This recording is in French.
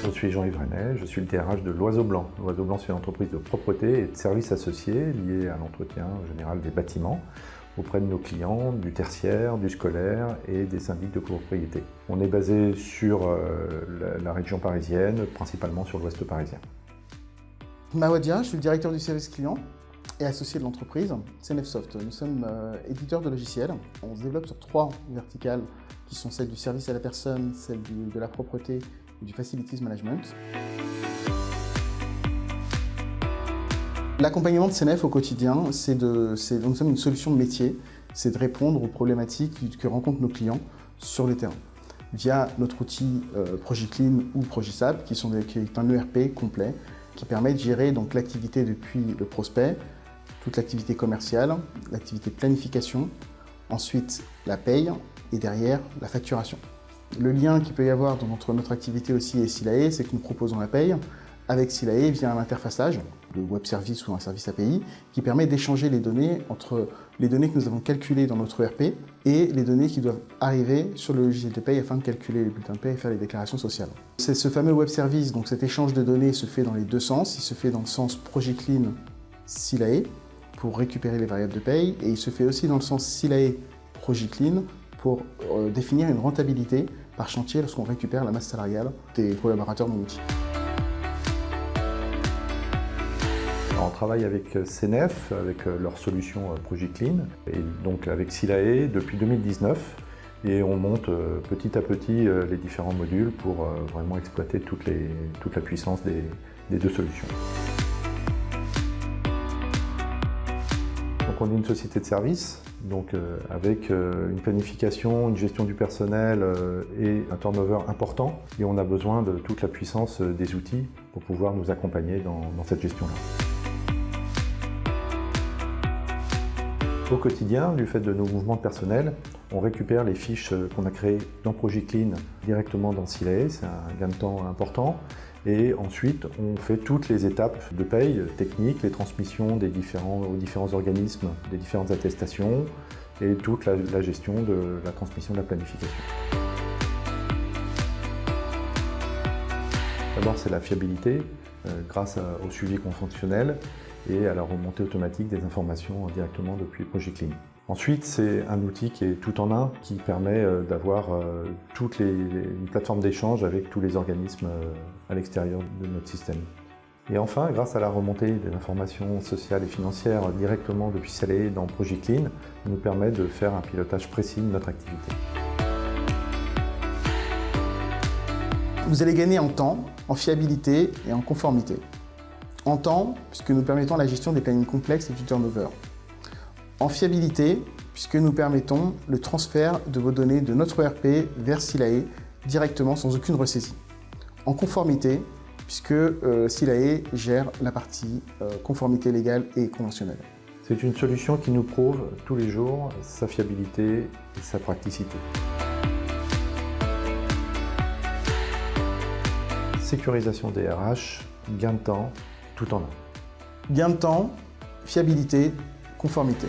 Je suis Jean-Yves Renet, je suis le DRH de l'Oiseau Blanc. L'Oiseau Blanc, c'est une entreprise de propreté et de services associés liés à l'entretien général des bâtiments auprès de nos clients du tertiaire, du scolaire et des syndics de copropriété. On est basé sur la région parisienne, principalement sur l'ouest parisien. Mawadia, je suis le directeur du service client et associé de l'entreprise CNFsoft. Nous sommes éditeurs de logiciels. On se développe sur 3 verticales qui sont celles du service à la personne, celle de la propreté et du facilities management. L'accompagnement de CNF au quotidien, nous sommes une solution de métier, c'est de répondre aux problématiques que rencontrent nos clients sur le terrain via notre outil ProjiClean ou ProjiSAP qui est un ERP complet qui permet de gérer donc l'activité depuis le prospect, toute l'activité commerciale, l'activité de planification, ensuite la paye et derrière la facturation. Le lien qu'il peut y avoir entre notre activité aussi et Silae, c'est que nous proposons la paye avec Silae via un interfaçage de web service ou un service API qui permet d'échanger les données entre les données que nous avons calculées dans notre ERP et les données qui doivent arriver sur le logiciel de paye afin de calculer les bulletins de paye et faire les déclarations sociales. C'est ce fameux web service, donc cet échange de données se fait dans les deux sens. Il se fait dans le sens ProjiClean Silae pour récupérer les variables de paye et il se fait aussi dans le sens Silae ProjiClean pour définir une rentabilité par chantier lorsqu'on récupère la masse salariale des collaborateurs de mon outil. On travaille avec CNF, avec leur solution ProjiClean, et donc avec Silae depuis 2019. Et on monte petit à petit les différents modules pour vraiment exploiter toute la puissance des deux solutions. Donc on est une société de services, donc avec une planification, une gestion du personnel et un turnover important. Et on a besoin de toute la puissance des outils pour pouvoir nous accompagner dans cette gestion-là. Au quotidien, du fait de nos mouvements de personnel, on récupère les fiches qu'on a créées dans ProjiClean directement dans Silae, c'est un gain de temps important. Et ensuite, on fait toutes les étapes de paye technique, les transmissions aux différents organismes, des différentes attestations et toute la gestion de la transmission de la planification. D'abord, c'est la fiabilité grâce au suivi fonctionnel et à la remontée automatique des informations directement depuis ProjiClean. Ensuite, c'est un outil qui est tout en un, qui permet d'avoir une plateforme d'échange avec tous les organismes à l'extérieur de notre système. Et enfin, grâce à la remontée des informations sociales et financières directement depuis Silae dans ProjiClean, ça nous permet de faire un pilotage précis de notre activité. Vous allez gagner en temps, en fiabilité et en conformité. En temps, puisque nous permettons la gestion des plannings complexes et du turnover. En fiabilité, puisque nous permettons le transfert de vos données de notre ERP vers Silae directement sans aucune ressaisie. En conformité, puisque Silae gère la partie conformité légale et conventionnelle. C'est une solution qui nous prouve tous les jours sa fiabilité et sa praticité. Sécurisation des RH, gain de temps, tout en un. Gain de temps, fiabilité, conformité.